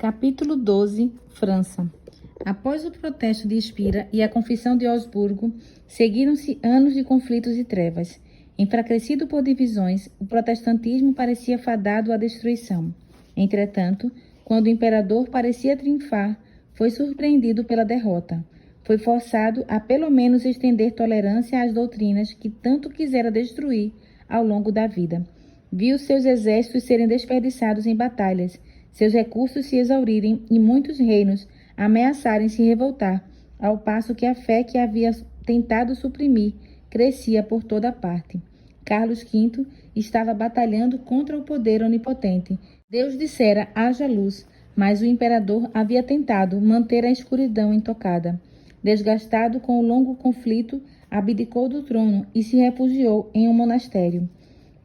Capítulo 12. França. Após o protesto de Spira e a confissão de Augsburgo, seguiram-se anos de conflitos e trevas. Enfraquecido por divisões, o protestantismo parecia fadado à destruição. Entretanto, quando o imperador parecia triunfar, foi surpreendido pela derrota. Foi forçado a pelo menos estender tolerância às doutrinas que tanto quisera destruir ao longo da vida. Viu seus exércitos serem desperdiçados em batalhas, seus recursos se exaurirem e muitos reinos ameaçarem se revoltar, ao passo que a fé que havia tentado suprimir crescia por toda parte. Carlos V estava batalhando contra o poder onipotente. Deus dissera: haja luz, mas o imperador havia tentado manter a escuridão intocada. Desgastado com o longo conflito, abdicou do trono e se refugiou em um monastério.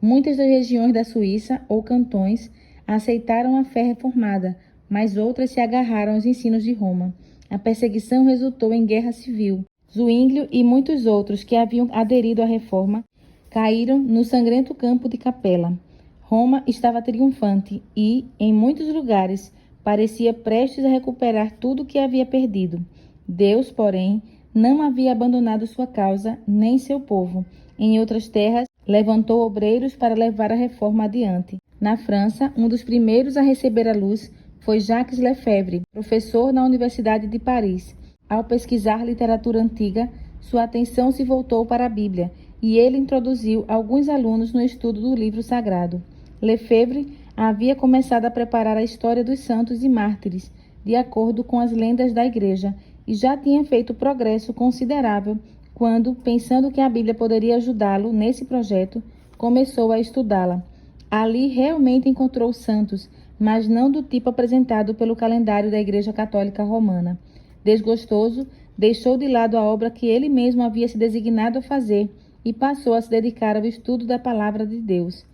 Muitas das regiões da Suíça, ou cantões, aceitaram a fé reformada, mas outras se agarraram aos ensinos de Roma. A perseguição resultou em guerra civil. Zwinglio e muitos outros que haviam aderido à reforma caíram no sangrento campo de Capela. Roma estava triunfante e, em muitos lugares, parecia prestes a recuperar tudo o que havia perdido. Deus, porém, não havia abandonado sua causa, nem seu povo. Em outras terras, levantou obreiros para levar a reforma adiante. Na França, um dos primeiros a receber a luz foi Jacques Lefebvre, professor na Universidade de Paris. Ao pesquisar literatura antiga, sua atenção se voltou para a Bíblia e ele introduziu alguns alunos no estudo do livro sagrado. Lefebvre havia começado a preparar a história dos santos e mártires, de acordo com as lendas da Igreja, e já tinha feito progresso considerável quando, pensando que a Bíblia poderia ajudá-lo nesse projeto, começou a estudá-la. Ali realmente encontrou santos, mas não do tipo apresentado pelo calendário da Igreja Católica Romana. Desgostoso, deixou de lado a obra que ele mesmo havia se designado a fazer e passou a se dedicar ao estudo da Palavra de Deus.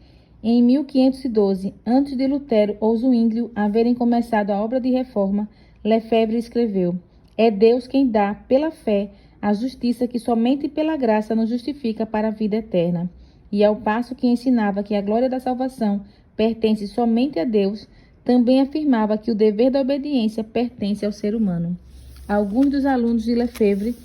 Em 1512, antes de Lutero ou Zwinglio haverem começado a obra de reforma, Lefebvre escreveu: é Deus quem dá, pela fé, a justiça que somente pela graça nos justifica para a vida eterna. E ao passo que ensinava que a glória da salvação pertence somente a Deus, também afirmava que o dever da obediência pertence ao ser humano. Alguns dos alunos de Lefebvre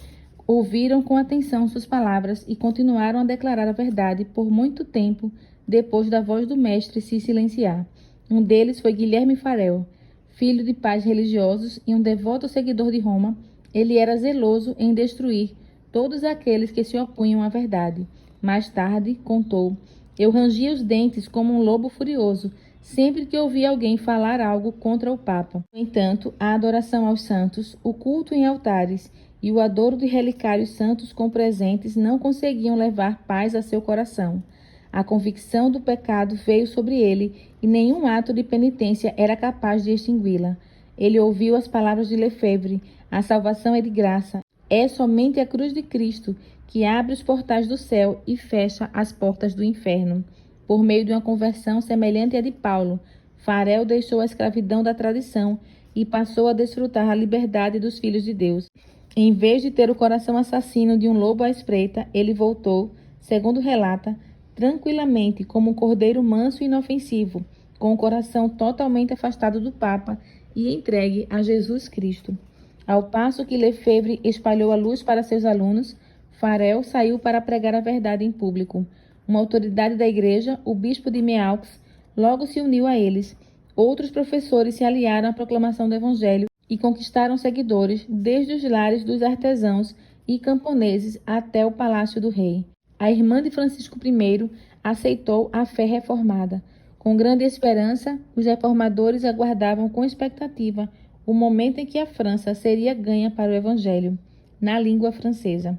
ouviram com atenção suas palavras e continuaram a declarar a verdade por muito tempo depois da voz do mestre se silenciar. Um deles foi Guilherme Farel. Filho de pais religiosos e um devoto seguidor de Roma, ele era zeloso em destruir todos aqueles que se opunham à verdade. Mais tarde, contou, eu rangia os dentes como um lobo furioso sempre que ouvia alguém falar algo contra o Papa. No entanto, a adoração aos santos, o culto em altares e o adouro de relicários santos com presentes não conseguiam levar paz a seu coração. A convicção do pecado veio sobre ele e nenhum ato de penitência era capaz de extingui-la. Ele ouviu as palavras de Lefebvre: a salvação é de graça. É somente a cruz de Cristo que abre os portais do céu e fecha as portas do inferno. Por meio de uma conversão semelhante à de Paulo, Farel deixou a escravidão da tradição e passou a desfrutar a liberdade dos filhos de Deus. Em vez de ter o coração assassino de um lobo à espreita, ele voltou, segundo relata, tranquilamente como um cordeiro manso e inofensivo, com o coração totalmente afastado do Papa e entregue a Jesus Cristo. Ao passo que Lefebvre espalhou a luz para seus alunos, Farel saiu para pregar a verdade em público. Uma autoridade da igreja, o bispo de Meaux, logo se uniu a eles. Outros professores se aliaram à proclamação do evangelho e conquistaram seguidores desde os lares dos artesãos e camponeses até o palácio do rei. A irmã de Francisco I aceitou a fé reformada. Com grande esperança, os reformadores aguardavam com expectativa o momento em que a França seria ganha para o evangelho, na língua francesa.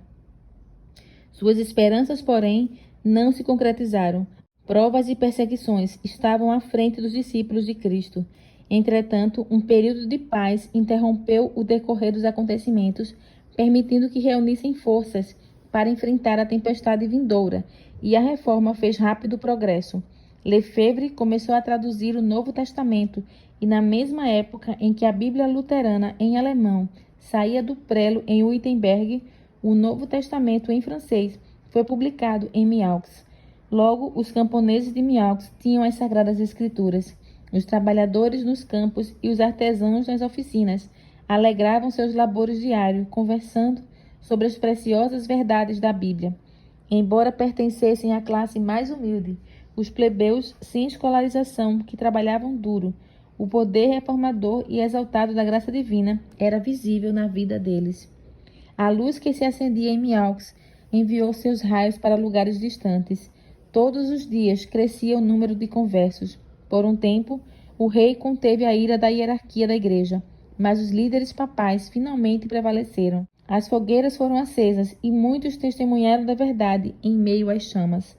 Suas esperanças, porém, não se concretizaram. Provas e perseguições estavam à frente dos discípulos de Cristo. Entretanto, um período de paz interrompeu o decorrer dos acontecimentos, permitindo que reunissem forças para enfrentar a tempestade vindoura, e a reforma fez rápido progresso. Lefebvre começou a traduzir o Novo Testamento, e na mesma época em que a Bíblia luterana em alemão saía do prelo em Wittenberg, o Novo Testamento em francês foi publicado em Meaux. Logo, os camponeses de Meaux tinham as Sagradas Escrituras. Os trabalhadores nos campos e os artesãos nas oficinas alegravam seus labores diários, conversando sobre as preciosas verdades da Bíblia. Embora pertencessem à classe mais humilde, os plebeus sem escolarização que trabalhavam duro, o poder reformador e exaltado da graça divina era visível na vida deles. A luz que se acendia em Miaux enviou seus raios para lugares distantes. Todos os dias crescia o número de conversos. Por um tempo, o rei conteve a ira da hierarquia da igreja, mas os líderes papais finalmente prevaleceram. As fogueiras foram acesas e muitos testemunharam da verdade em meio às chamas.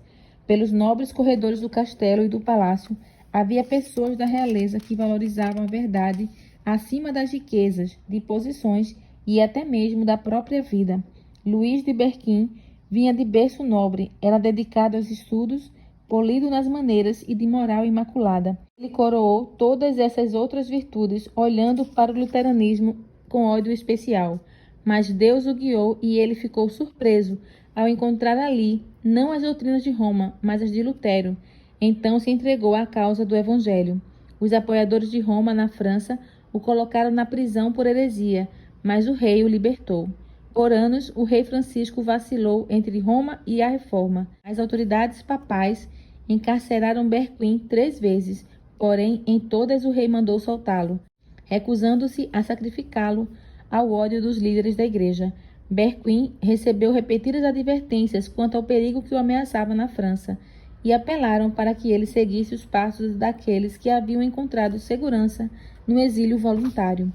Pelos nobres corredores do castelo e do palácio, havia pessoas da realeza que valorizavam a verdade acima das riquezas, de posições e até mesmo da própria vida. Luís de Berquim vinha de berço nobre, era dedicado aos estudos, polido nas maneiras e de moral imaculada. Ele coroou todas essas outras virtudes olhando para o luteranismo com ódio especial. Mas Deus o guiou e ele ficou surpreso ao encontrar ali não as doutrinas de Roma, mas as de Lutero. Então se entregou à causa do Evangelho. Os apoiadores de Roma na França o colocaram na prisão por heresia, mas o rei o libertou. Por anos, o rei Francisco vacilou entre Roma e a Reforma. As autoridades papais encarceraram Berquim 3 vezes, porém em todas o rei mandou soltá-lo, recusando-se a sacrificá-lo ao ódio dos líderes da igreja. Berquim recebeu repetidas advertências quanto ao perigo que o ameaçava na França, e apelaram para que ele seguisse os passos daqueles que haviam encontrado segurança no exílio voluntário.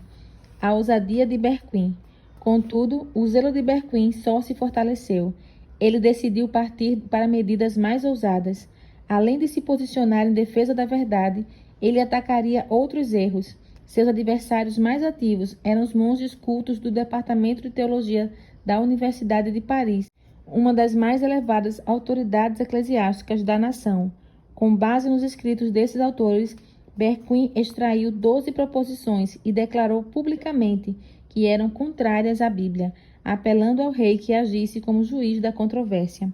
A ousadia de Berquim. Contudo, o zelo de Berquim só se fortaleceu. Ele decidiu partir para medidas mais ousadas. Além de se posicionar em defesa da verdade, ele atacaria outros erros. Seus adversários mais ativos eram os monges cultos do Departamento de Teologia da Universidade de Paris, uma das mais elevadas autoridades eclesiásticas da nação. Com base nos escritos desses autores, Berquim extraiu 12 proposições e declarou publicamente que eram contrárias à Bíblia, apelando ao rei que agisse como juiz da controvérsia.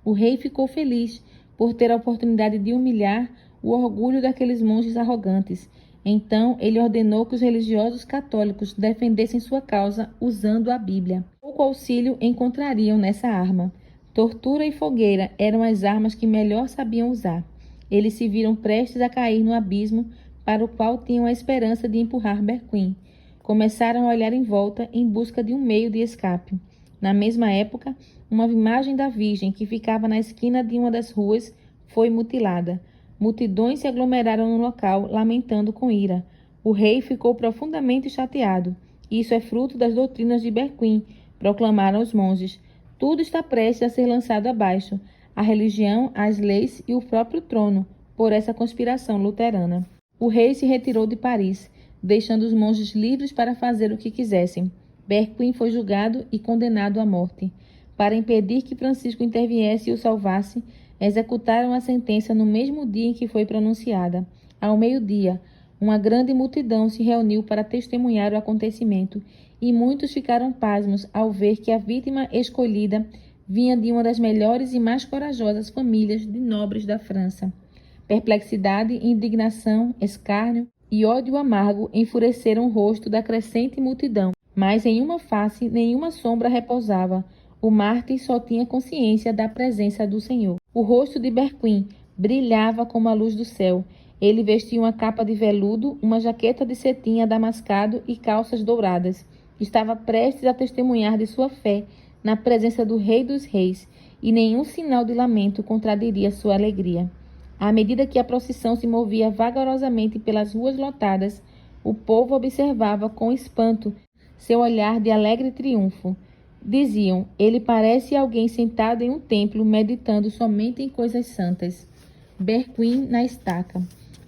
O rei ficou feliz por ter a oportunidade de humilhar o orgulho daqueles monges arrogantes. Então, ele ordenou que os religiosos católicos defendessem sua causa usando a Bíblia. Pouco auxílio encontrariam nessa arma. Tortura e fogueira eram as armas que melhor sabiam usar. Eles se viram prestes a cair no abismo para o qual tinham a esperança de empurrar Berquim. Começaram a olhar em volta em busca de um meio de escape. Na mesma época, uma imagem da Virgem que ficava na esquina de uma das ruas foi mutilada. Multidões se aglomeraram no local, lamentando com ira. O rei ficou profundamente chateado. Isso é fruto das doutrinas de Berquim, proclamaram os monges. Tudo está prestes a ser lançado abaixo, a religião, as leis e o próprio trono, por essa conspiração luterana. O rei se retirou de Paris, deixando os monges livres para fazer o que quisessem. Berquim foi julgado e condenado à morte. Para impedir que Francisco interviesse e o salvasse, executaram a sentença no mesmo dia em que foi pronunciada. Ao meio-dia, uma grande multidão se reuniu para testemunhar o acontecimento, e muitos ficaram pasmos ao ver que a vítima escolhida vinha de uma das melhores e mais corajosas famílias de nobres da França. Perplexidade, indignação, escárnio e ódio amargo enfureceram o rosto da crescente multidão, mas em uma face nenhuma sombra repousava. O mártir só tinha consciência da presença do Senhor. O rosto de Berquim brilhava como a luz do céu. Ele vestia uma capa de veludo, uma jaqueta de cetim adamascado e calças douradas. Estava prestes a testemunhar de sua fé na presença do Rei dos Reis, e nenhum sinal de lamento contradiria sua alegria. À medida que a procissão se movia vagarosamente pelas ruas lotadas, o povo observava com espanto seu olhar de alegre triunfo. Diziam, ele parece alguém sentado em um templo meditando somente em coisas santas. Berquim na estaca.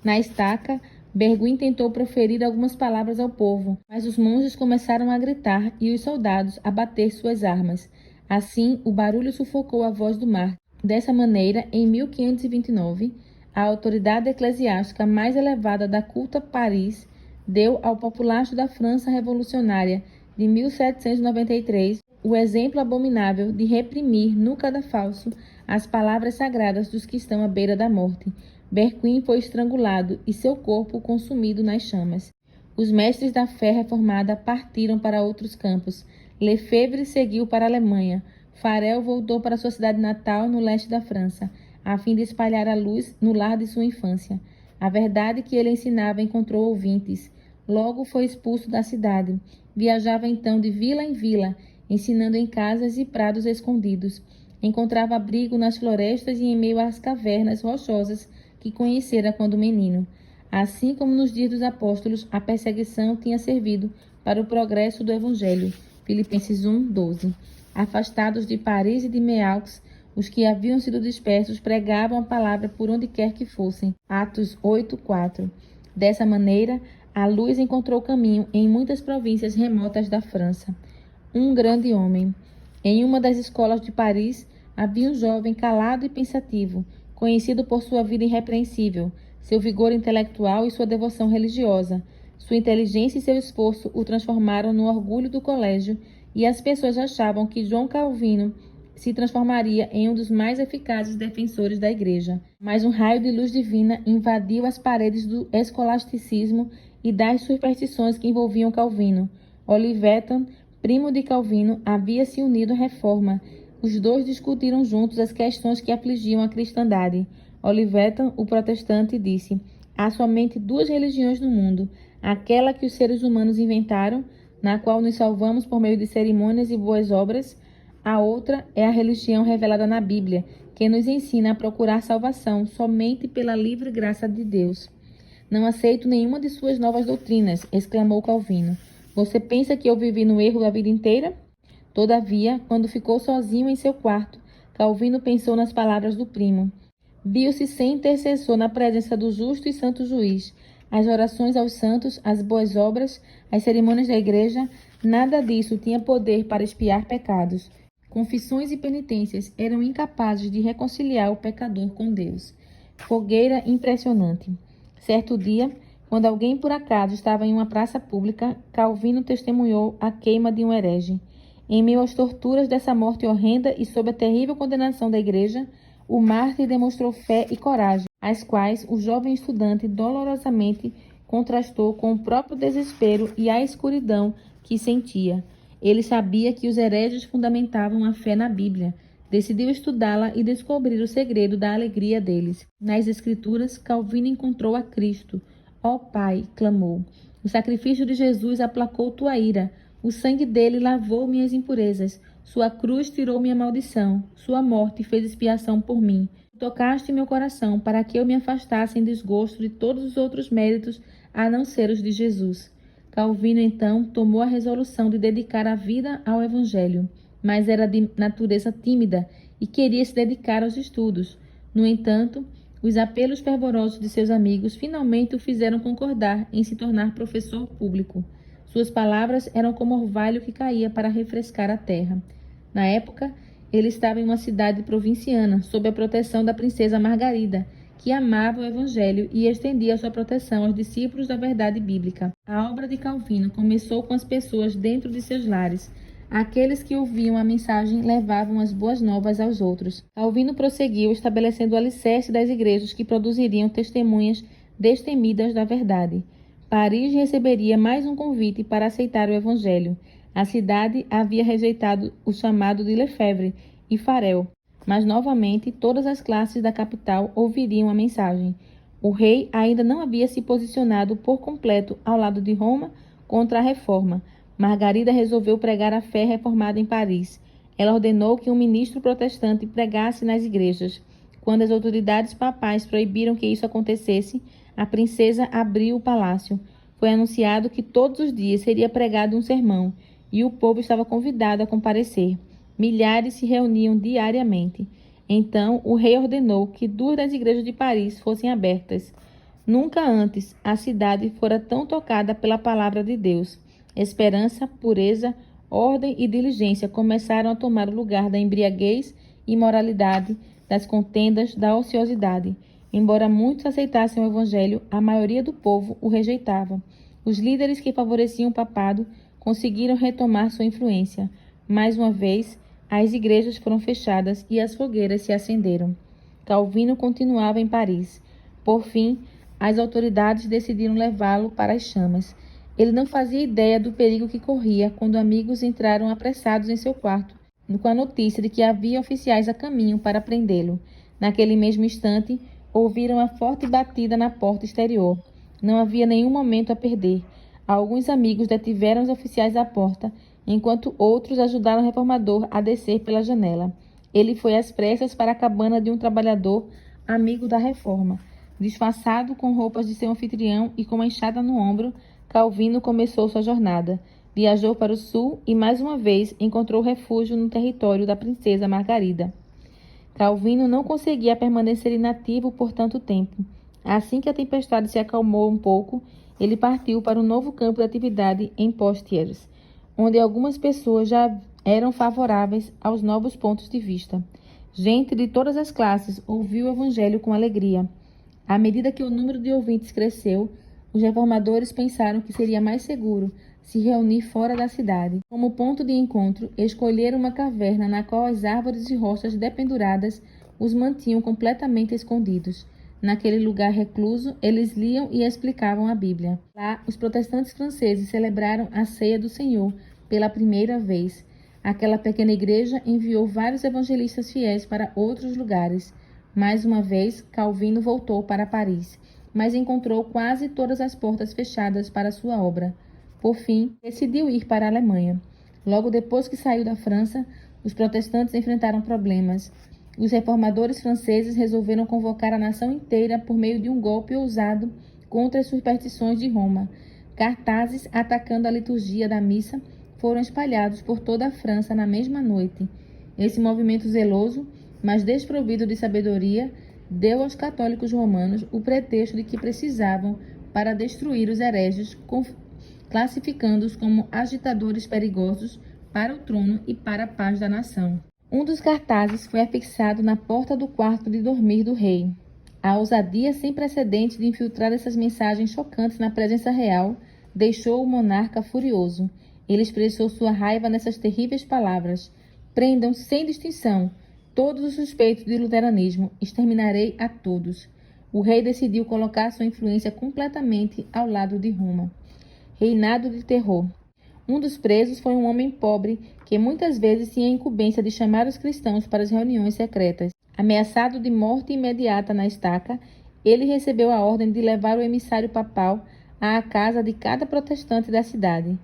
Na estaca, Berquim tentou proferir algumas palavras ao povo, mas os monges começaram a gritar e os soldados a bater suas armas. Assim, o barulho sufocou a voz do mártir. Dessa maneira, em 1529, a autoridade eclesiástica mais elevada da culta Paris deu ao populacho da França revolucionária de 1793 o exemplo abominável de reprimir no cadafalso as palavras sagradas dos que estão à beira da morte. Berquim foi estrangulado e seu corpo consumido nas chamas. Os mestres da fé reformada partiram para outros campos. Lefebvre seguiu para a Alemanha. Farel voltou para sua cidade natal no leste da França, a fim de espalhar a luz no lar de sua infância. A verdade que ele ensinava encontrou ouvintes. Logo foi expulso da cidade. Viajava então de vila em vila, ensinando em casas e prados escondidos. Encontrava abrigo nas florestas e em meio às cavernas rochosas que conhecera quando menino. Assim como nos dias dos apóstolos, a perseguição tinha servido para o progresso do Evangelho. Filipenses 1:12. Afastados de Paris e de Meaux, os que haviam sido dispersos pregavam a palavra por onde quer que fossem. Atos 8:4. Dessa maneira, a luz encontrou caminho em muitas províncias remotas da França. Um grande homem. Em uma das escolas de Paris, havia um jovem calado e pensativo, conhecido por sua vida irrepreensível, seu vigor intelectual e sua devoção religiosa. Sua inteligência e seu esforço o transformaram no orgulho do colégio, e as pessoas achavam que João Calvino se transformaria em um dos mais eficazes defensores da Igreja. Mas um raio de luz divina invadiu as paredes do escolasticismo e das superstições que envolviam Calvino. Olivetan, primo de Calvino, havia se unido à Reforma. Os dois discutiram juntos as questões que afligiam a cristandade. Olivetan, o protestante, disse: há somente duas religiões no mundo, aquela que os seres humanos inventaram, na qual nos salvamos por meio de cerimônias e boas obras. A outra é a religião revelada na Bíblia, que nos ensina a procurar salvação somente pela livre graça de Deus. Não aceito nenhuma de suas novas doutrinas, exclamou Calvino. Você pensa que eu vivi no erro a vida inteira? Todavia, quando ficou sozinho em seu quarto, Calvino pensou nas palavras do primo. Viu-se sem intercessor na presença do justo e santo juiz. As orações aos santos, as boas obras, as cerimônias da igreja, nada disso tinha poder para expiar pecados. Confissões e penitências eram incapazes de reconciliar o pecador com Deus. Fogueira impressionante. Certo dia, quando alguém por acaso estava em uma praça pública, Calvino testemunhou a queima de um herege. Em meio às torturas dessa morte horrenda e sob a terrível condenação da igreja, o mártir demonstrou fé e coragem, as quais o jovem estudante dolorosamente contrastou com o próprio desespero e a escuridão que sentia. Ele sabia que os hereges fundamentavam a fé na Bíblia. Decidiu estudá-la e descobrir o segredo da alegria deles. Nas Escrituras, Calvino encontrou a Cristo. Ó Pai, clamou, o sacrifício de Jesus aplacou tua ira. O sangue dele lavou minhas impurezas. Sua cruz tirou minha maldição. Sua morte fez expiação por mim. Tocaste meu coração para que eu me afastasse em desgosto de todos os outros méritos a não ser os de Jesus. Calvino, então, tomou a resolução de dedicar a vida ao Evangelho, mas era de natureza tímida e queria se dedicar aos estudos. No entanto, os apelos fervorosos de seus amigos finalmente o fizeram concordar em se tornar professor público. Suas palavras eram como orvalho que caía para refrescar a terra. Na época, ele estava em uma cidade provinciana, sob a proteção da princesa Margarida, que amava o Evangelho e estendia sua proteção aos discípulos da verdade bíblica. A obra de Calvino começou com as pessoas dentro de seus lares. Aqueles que ouviam a mensagem levavam as boas novas aos outros. Calvino prosseguiu, estabelecendo o alicerce das igrejas que produziriam testemunhas destemidas da verdade. Paris receberia mais um convite para aceitar o Evangelho. A cidade havia rejeitado o chamado de Lefebvre e Farel, mas novamente todas as classes da capital ouviriam a mensagem. O rei ainda não havia se posicionado por completo ao lado de Roma contra a reforma. Margarida resolveu pregar a fé reformada em Paris. Ela ordenou que um ministro protestante pregasse nas igrejas. Quando as autoridades papais proibiram que isso acontecesse, a princesa abriu o palácio. Foi anunciado que todos os dias seria pregado um sermão, e o povo estava convidado a comparecer. Milhares se reuniam diariamente. Então, o rei ordenou que 2 das igrejas de Paris fossem abertas. Nunca antes a cidade fora tão tocada pela palavra de Deus. Esperança, pureza, ordem e diligência começaram a tomar o lugar da embriaguez e imoralidade, das contendas, da ociosidade. Embora muitos aceitassem o evangelho, a maioria do povo o rejeitava. Os líderes que favoreciam o papado conseguiram retomar sua influência. Mais uma vez, as igrejas foram fechadas e as fogueiras se acenderam. Calvino continuava em Paris. Por fim, as autoridades decidiram levá-lo para as chamas. Ele não fazia ideia do perigo que corria quando amigos entraram apressados em seu quarto, com a notícia de que havia oficiais a caminho para prendê-lo. Naquele mesmo instante, ouviram a forte batida na porta exterior. Não havia nenhum momento a perder. Alguns amigos detiveram os oficiais à porta, enquanto outros ajudaram o reformador a descer pela janela. Ele foi às pressas para a cabana de um trabalhador amigo da reforma. Disfarçado com roupas de seu anfitrião e com uma enxada no ombro, Calvino começou sua jornada. Viajou para o sul e, mais uma vez, encontrou refúgio no território da princesa Margarida. Calvino não conseguia permanecer inativo por tanto tempo. Assim que a tempestade se acalmou um pouco, ele partiu para um novo campo de atividade em Poitiers, onde algumas pessoas já eram favoráveis aos novos pontos de vista. Gente de todas as classes ouviu o evangelho com alegria. À medida que o número de ouvintes cresceu, os reformadores pensaram que seria mais seguro se reunir fora da cidade. Como ponto de encontro, escolheram uma caverna na qual as árvores e rochas dependuradas os mantinham completamente escondidos. Naquele lugar recluso, eles liam e explicavam a Bíblia. Lá, os protestantes franceses celebraram a ceia do Senhor pela primeira vez. Aquela pequena igreja enviou vários evangelistas fiéis para outros lugares. Mais uma vez, Calvino voltou para Paris, mas encontrou quase todas as portas fechadas para sua obra. Por fim, decidiu ir para a Alemanha. Logo depois que saiu da França, os protestantes enfrentaram problemas. Os reformadores franceses resolveram convocar a nação inteira por meio de um golpe ousado contra as superstições de Roma. Cartazes atacando a liturgia da missa foram espalhados por toda a França na mesma noite. Esse movimento zeloso, mas desprovido de sabedoria, deu aos católicos romanos o pretexto de que precisavam para destruir os hereges, classificando-os como agitadores perigosos para o trono e para a paz da nação. Um dos cartazes foi afixado na porta do quarto de dormir do rei. A ousadia sem precedentes de infiltrar essas mensagens chocantes na presença real deixou o monarca furioso. Ele expressou sua raiva nessas terríveis palavras: "Prendam sem distinção todos os suspeitos de luteranismo, exterminarei a todos." O rei decidiu colocar sua influência completamente ao lado de Roma. Reinado de terror. Um dos presos foi um homem pobre que muitas vezes tinha a incumbência de chamar os cristãos para as reuniões secretas. Ameaçado de morte imediata na estaca, ele recebeu a ordem de levar o emissário papal à casa de cada protestante da cidade.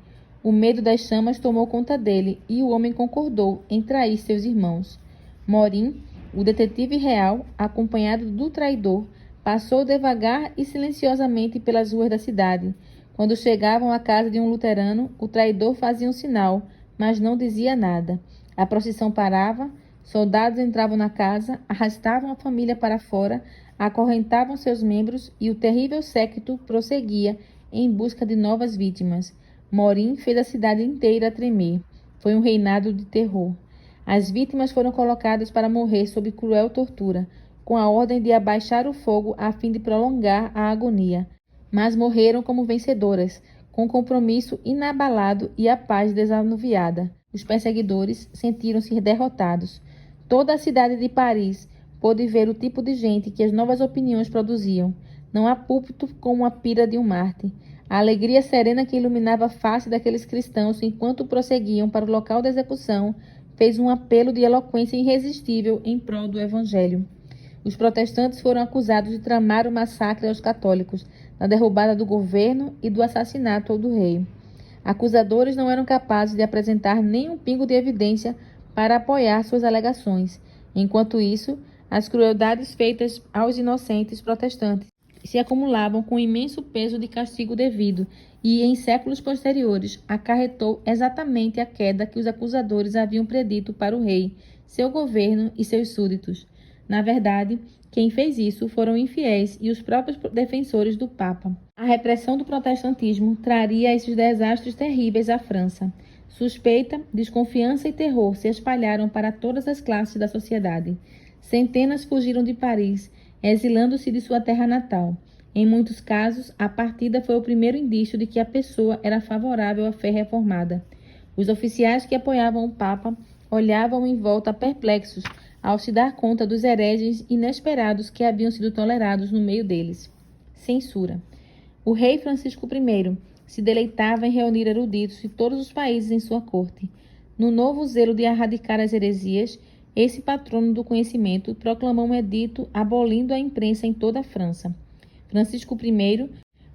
O medo das chamas tomou conta dele e o homem concordou em trair seus irmãos. Morin, o detetive real, acompanhado do traidor, passou devagar e silenciosamente pelas ruas da cidade. Quando chegavam à casa de um luterano, o traidor fazia um sinal, mas não dizia nada. A procissão parava, soldados entravam na casa, arrastavam a família para fora, acorrentavam seus membros e o terrível séquito prosseguia em busca de novas vítimas. Morin fez a cidade inteira tremer. Foi um reinado de terror. As vítimas foram colocadas para morrer sob cruel tortura, com a ordem de abaixar o fogo a fim de prolongar a agonia. Mas morreram como vencedoras, com compromisso inabalado e a paz desanuviada. Os perseguidores sentiram-se derrotados. Toda a cidade de Paris pôde ver o tipo de gente que as novas opiniões produziam. Não há púlpito como a pira de um Marte. A alegria serena que iluminava a face daqueles cristãos enquanto prosseguiam para o local da execução fez um apelo de eloquência irresistível em prol do Evangelho. Os protestantes foram acusados de tramar o massacre aos católicos, na derrubada do governo e do assassinato do rei. Acusadores não eram capazes de apresentar nem um pingo de evidência para apoiar suas alegações. Enquanto isso, as crueldades feitas aos inocentes protestantes se acumulavam com imenso peso de castigo devido e, em séculos posteriores, acarretou exatamente a queda que os acusadores haviam predito para o rei, seu governo e seus súditos. Na verdade, quem fez isso foram infiéis e os próprios defensores do Papa. A repressão do protestantismo traria esses desastres terríveis à França. Suspeita, desconfiança e terror se espalharam para todas as classes da sociedade. Centenas fugiram de Paris, exilando-se de sua terra natal. Em muitos casos, a partida foi o primeiro indício de que a pessoa era favorável à fé reformada. Os oficiais que apoiavam o Papa olhavam em volta perplexos ao se dar conta dos hereges inesperados que haviam sido tolerados no meio deles. Censura. O rei Francisco I se deleitava em reunir eruditos de todos os países em sua corte. No novo zelo de erradicar as heresias, esse patrono do conhecimento proclamou um edito abolindo a imprensa em toda a França. Francisco I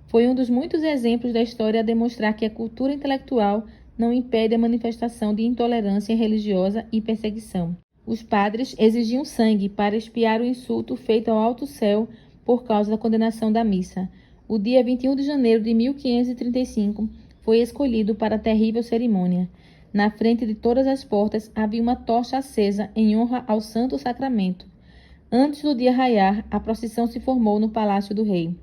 foi um dos muitos exemplos da história a demonstrar que a cultura intelectual não impede a manifestação de intolerância religiosa e perseguição. Os padres exigiam sangue para expiar o insulto feito ao alto céu por causa da condenação da missa. O dia 21 de janeiro de 1535 foi escolhido para a terrível cerimônia. Na frente de todas as portas havia uma tocha acesa em honra ao Santo Sacramento. Antes do dia raiar, a procissão se formou no Palácio do Rei.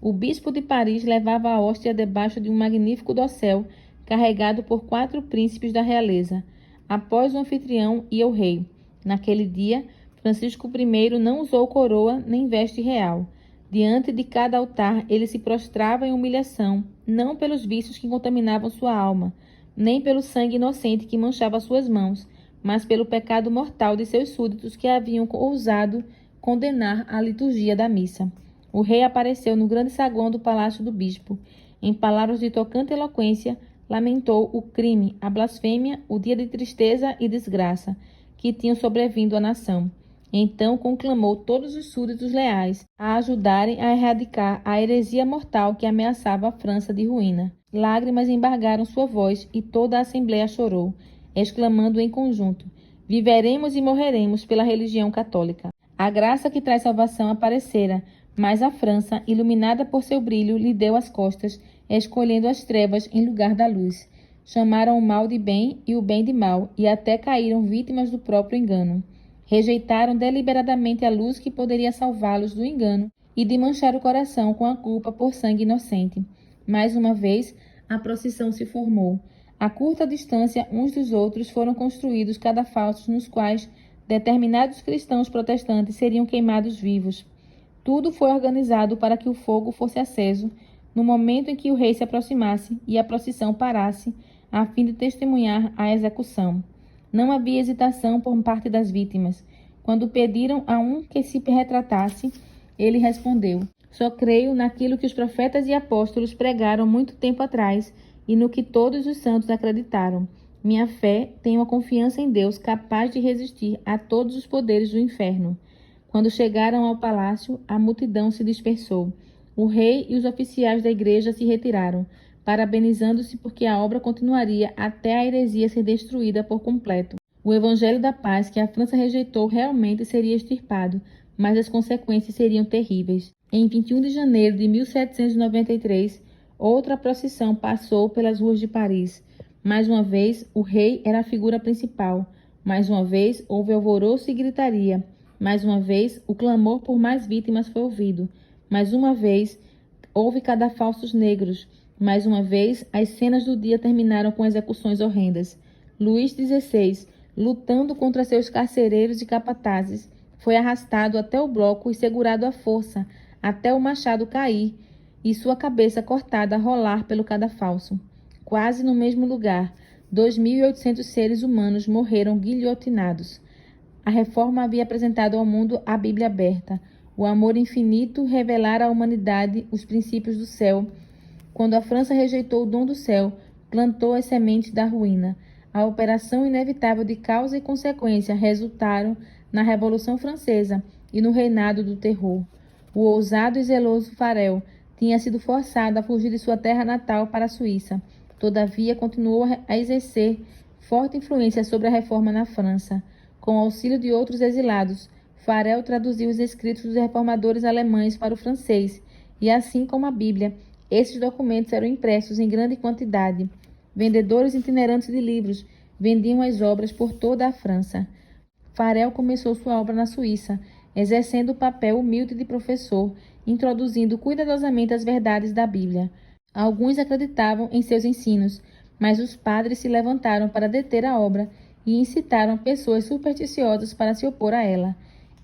O bispo de Paris levava a hóstia debaixo de um magnífico dossel carregado por 4 príncipes da realeza. Após o anfitrião ia o rei. Naquele dia, Francisco I não usou coroa nem veste real. Diante de cada altar, ele se prostrava em humilhação, não pelos vícios que contaminavam sua alma, nem pelo sangue inocente que manchava suas mãos, mas pelo pecado mortal de seus súditos que haviam ousado condenar a liturgia da missa. O rei apareceu no grande saguão do palácio do bispo. Em palavras de tocante eloquência, lamentou o crime, a blasfêmia, o dia de tristeza e desgraça que tinham sobrevindo à nação. Então conclamou todos os súditos leais a ajudarem a erradicar a heresia mortal que ameaçava a França de ruína. Lágrimas embargaram sua voz e toda a assembleia chorou, exclamando em conjunto: viveremos e morreremos pela religião católica. A graça que traz salvação aparecera, mas a França, iluminada por seu brilho, lhe deu as costas, escolhendo as trevas em lugar da luz. Chamaram o mal de bem e o bem de mal, e até caíram vítimas do próprio engano. Rejeitaram deliberadamente a luz que poderia salvá-los do engano e de manchar o coração com a culpa por sangue inocente. Mais uma vez, a procissão se formou. A curta distância uns dos outros foram construídos cadafalsos nos quais determinados cristãos protestantes seriam queimados vivos. Tudo foi organizado para que o fogo fosse aceso no momento em que o rei se aproximasse e a procissão parasse, a fim de testemunhar a execução. Não havia hesitação por parte das vítimas. Quando pediram a um que se retratasse, ele respondeu: só creio naquilo que os profetas e apóstolos pregaram muito tempo atrás e no que todos os santos acreditaram. Minha fé tem uma confiança em Deus capaz de resistir a todos os poderes do inferno. Quando chegaram ao palácio, a multidão se dispersou. O rei e os oficiais da igreja se retiraram, parabenizando-se porque a obra continuaria até a heresia ser destruída por completo. O evangelho da paz que a França rejeitou realmente seria extirpado, mas as consequências seriam terríveis. Em 21 de janeiro de 1793, outra procissão passou pelas ruas de Paris. Mais uma vez, o rei era a figura principal. Mais uma vez, houve alvoroço e gritaria. Mais uma vez, o clamor por mais vítimas foi ouvido. Mais uma vez, houve cadafalsos negros. Mais uma vez, as cenas do dia terminaram com execuções horrendas. Luís XVI, lutando contra seus carcereiros e capatazes, foi arrastado até o bloco e segurado à força, até o machado cair e sua cabeça cortada rolar pelo cadafalso. Quase no mesmo lugar, 2.800 seres humanos morreram guilhotinados. A reforma havia apresentado ao mundo a Bíblia aberta. O amor infinito revelara à humanidade os princípios do céu. Quando a França rejeitou o dom do céu, plantou as sementes da ruína. A operação inevitável de causa e consequência resultaram na Revolução Francesa e no reinado do terror. O ousado e zeloso Farel tinha sido forçado a fugir de sua terra natal para a Suíça. Todavia, continuou a exercer forte influência sobre a reforma na França. Com o auxílio de outros exilados, Farel traduziu os escritos dos reformadores alemães para o francês, e assim como a Bíblia, esses documentos eram impressos em grande quantidade. Vendedores itinerantes de livros vendiam as obras por toda a França. Farel começou sua obra na Suíça, exercendo o papel humilde de professor, introduzindo cuidadosamente as verdades da Bíblia. Alguns acreditavam em seus ensinos, mas os padres se levantaram para deter a obra e incitaram pessoas supersticiosas para se opor a ela.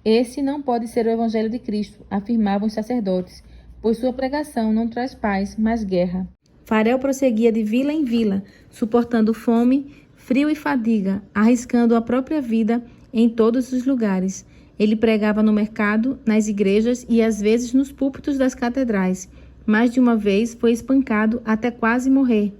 Esse não pode ser o Evangelho de Cristo, afirmavam os sacerdotes, pois sua pregação não traz paz, mas guerra. Farel prosseguia de vila em vila, suportando fome, frio e fadiga, arriscando a própria vida em todos os lugares. Ele pregava no mercado, nas igrejas e às vezes nos púlpitos das catedrais. Mais de uma vez foi espancado até quase morrer.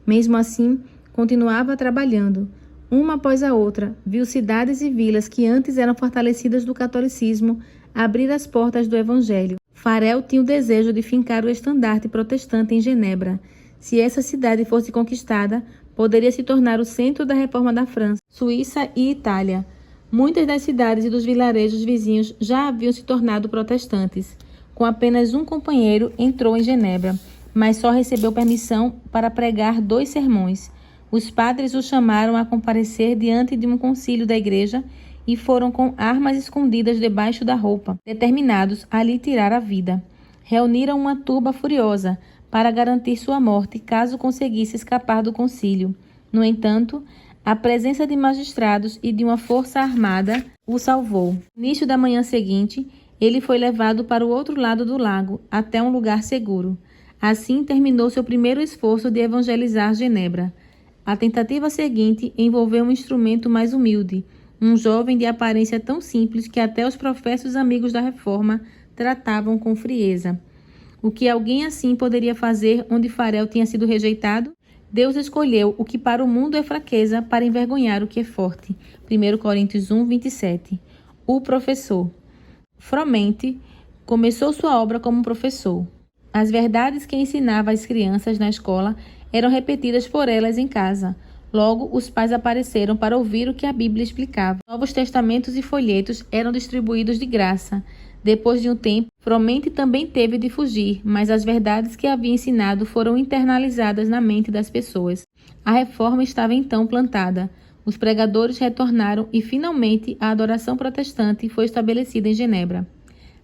Mesmo assim, continuava trabalhando. Uma após a outra, viu cidades e vilas que antes eram fortalecidas do catolicismo abrir as portas do evangelho. Farel tinha o desejo de fincar o estandarte protestante em Genebra. Se essa cidade fosse conquistada, poderia se tornar o centro da reforma da França, Suíça e Itália. Muitas das cidades e dos vilarejos vizinhos já haviam se tornado protestantes. Com apenas um companheiro, entrou em Genebra, mas só recebeu permissão para pregar 2 sermões. Os padres o chamaram a comparecer diante de um concílio da igreja e foram com armas escondidas debaixo da roupa, determinados a lhe tirar a vida. Reuniram uma turba furiosa para garantir sua morte caso conseguisse escapar do concílio. No entanto, a presença de magistrados e de uma força armada o salvou. No início da manhã seguinte, ele foi levado para o outro lado do lago, até um lugar seguro. Assim terminou seu primeiro esforço de evangelizar Genebra. A tentativa seguinte envolveu um instrumento mais humilde, um jovem de aparência tão simples que até os professos amigos da reforma tratavam com frieza. O que alguém assim poderia fazer onde Farel tinha sido rejeitado? Deus escolheu o que para o mundo é fraqueza para envergonhar o que é forte. 1 Coríntios 1, 27. O professor. Fromente começou sua obra como professor. As verdades que ensinava às crianças na escola eram repetidas por elas em casa. Logo, os pais apareceram para ouvir o que a Bíblia explicava. Novos testamentos e folhetos eram distribuídos de graça. Depois de um tempo, Fromente também teve de fugir, mas as verdades que havia ensinado foram internalizadas na mente das pessoas. A reforma estava então plantada. Os pregadores retornaram e, finalmente, a adoração protestante foi estabelecida em Genebra.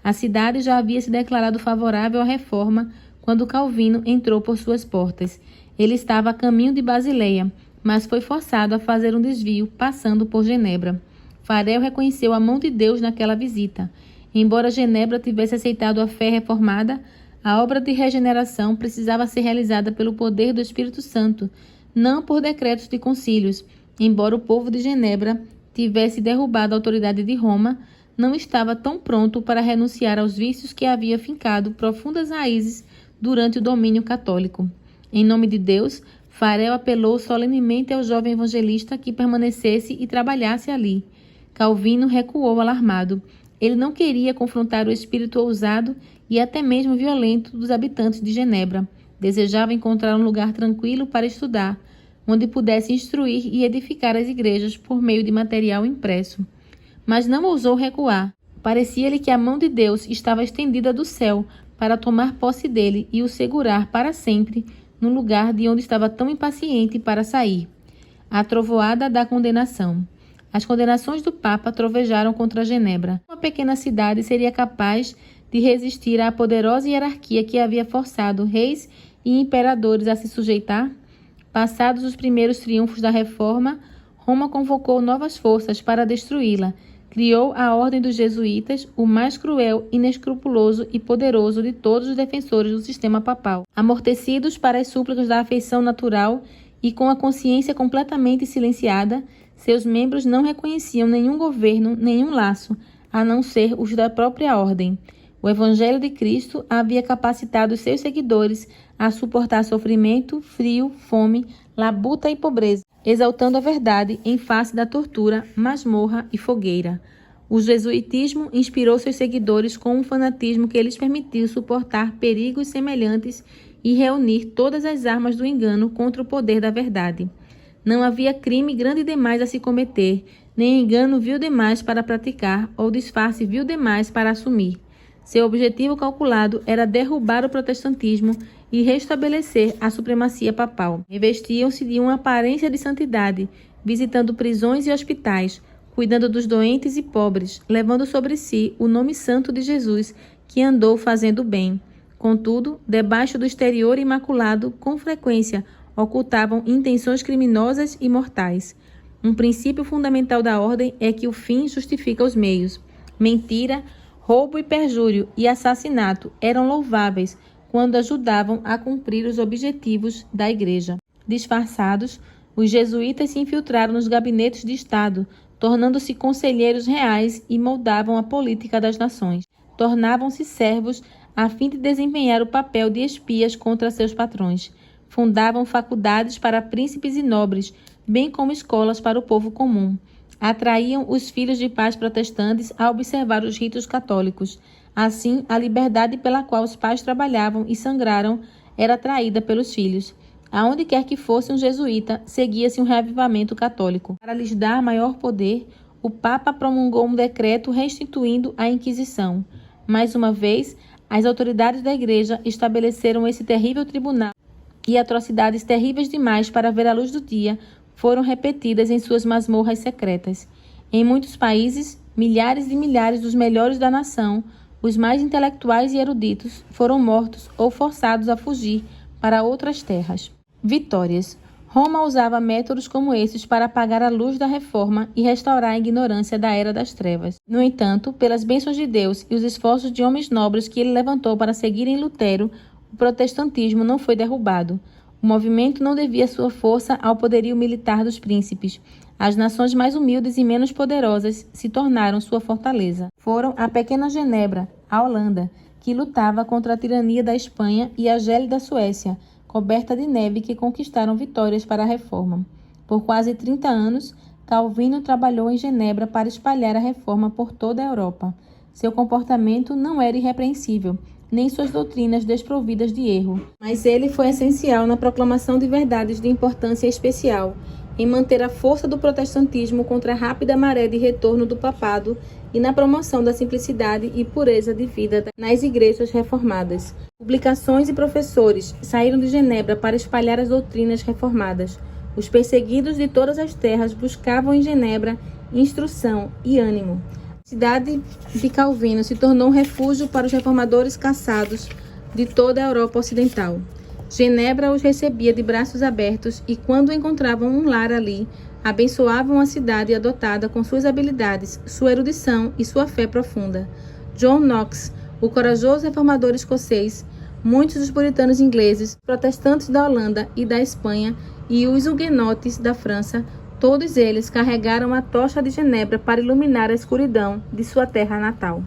A cidade já havia se declarado favorável à reforma quando Calvino entrou por suas portas. Ele estava a caminho de Basileia, mas foi forçado a fazer um desvio, passando por Genebra. Farel reconheceu a mão de Deus naquela visita. Embora Genebra tivesse aceitado a fé reformada, a obra de regeneração precisava ser realizada pelo poder do Espírito Santo, não por decretos de concílios. Embora o povo de Genebra tivesse derrubado a autoridade de Roma, não estava tão pronto para renunciar aos vícios que havia fincado profundas raízes durante o domínio católico. Em nome de Deus, Farel apelou solenemente ao jovem evangelista que permanecesse e trabalhasse ali. Calvino recuou alarmado. Ele não queria confrontar o espírito ousado e até mesmo violento dos habitantes de Genebra. Desejava encontrar um lugar tranquilo para estudar, onde pudesse instruir e edificar as igrejas por meio de material impresso. Mas não ousou recuar. Parecia-lhe que a mão de Deus estava estendida do céu para tomar posse dele e o segurar para sempre no lugar de onde estava tão impaciente para sair. A trovoada da condenação. As condenações do Papa trovejaram contra Genebra. Uma pequena cidade seria capaz de resistir à poderosa hierarquia que havia forçado reis e imperadores a se sujeitar? Passados os primeiros triunfos da reforma, Roma convocou novas forças para destruí-la. Criou a Ordem dos Jesuítas, o mais cruel, inescrupuloso e poderoso de todos os defensores do sistema papal. Amortecidos para as súplicas da afeição natural e com a consciência completamente silenciada, seus membros não reconheciam nenhum governo, nenhum laço, a não ser os da própria ordem. O Evangelho de Cristo havia capacitado seus seguidores a suportar sofrimento, frio, fome, labuta e pobreza, exaltando a verdade em face da tortura, masmorra e fogueira. O jesuitismo inspirou seus seguidores com um fanatismo que lhes permitiu suportar perigos semelhantes e reunir todas as armas do engano contra o poder da verdade. Não havia crime grande demais a se cometer, nem engano vil demais para praticar, ou disfarce vil demais para assumir. Seu objetivo calculado era derrubar o protestantismo e restabelecer a supremacia papal. Revestiam-se de uma aparência de santidade, visitando prisões e hospitais, cuidando dos doentes e pobres, levando sobre si o nome santo de Jesus, que andou fazendo bem. Contudo, debaixo do exterior imaculado, com frequência, ocultavam intenções criminosas e mortais. Um princípio fundamental da ordem é que o fim justifica os meios. Mentira, roubo e perjúrio e assassinato eram louváveis quando ajudavam a cumprir os objetivos da Igreja. Disfarçados, os jesuítas se infiltraram nos gabinetes de Estado, tornando-se conselheiros reais e moldavam a política das nações. Tornavam-se servos a fim de desempenhar o papel de espias contra seus patrões. Fundavam faculdades para príncipes e nobres, bem como escolas para o povo comum. Atraíam os filhos de pais protestantes a observar os ritos católicos. Assim, a liberdade pela qual os pais trabalhavam e sangraram era atraída pelos filhos. Aonde quer que fosse um jesuíta, seguia-se um reavivamento católico. Para lhes dar maior poder, o Papa promulgou um decreto restituindo a Inquisição. Mais uma vez, as autoridades da Igreja estabeleceram esse terrível tribunal e atrocidades terríveis demais para ver a luz do dia foram repetidas em suas masmorras secretas. Em muitos países, milhares e milhares dos melhores da nação, os mais intelectuais e eruditos, foram mortos ou forçados a fugir para outras terras. Vitórias. Roma usava métodos como esses para apagar a luz da reforma e restaurar a ignorância da Era das Trevas. No entanto, pelas bênçãos de Deus e os esforços de homens nobres que ele levantou para seguirem Lutero, o protestantismo não foi derrubado. O movimento não devia sua força ao poderio militar dos príncipes. As nações mais humildes e menos poderosas se tornaram sua fortaleza. Foram a pequena Genebra, a Holanda, que lutava contra a tirania da Espanha, e a gélida Suécia, coberta de neve, que conquistaram vitórias para a reforma. Por quase 30 anos, Calvino trabalhou em Genebra para espalhar a reforma por toda a Europa. Seu comportamento não era irrepreensível, nem suas doutrinas desprovidas de erro, mas ele foi essencial na proclamação de verdades de importância especial, em manter a força do protestantismo contra a rápida maré de retorno do papado e na promoção da simplicidade e pureza de vida nas igrejas reformadas. Publicações e professores saíram de Genebra para espalhar as doutrinas reformadas. Os perseguidos de todas as terras buscavam em Genebra instrução e ânimo. A cidade de Calvino se tornou um refúgio para os reformadores caçados de toda a Europa Ocidental. Genebra os recebia de braços abertos e, quando encontravam um lar ali, abençoavam a cidade adotada com suas habilidades, sua erudição e sua fé profunda. John Knox, o corajoso reformador escocês, muitos dos puritanos ingleses, protestantes da Holanda e da Espanha e os huguenotes da França, todos eles carregaram a tocha de Genebra para iluminar a escuridão de sua terra natal.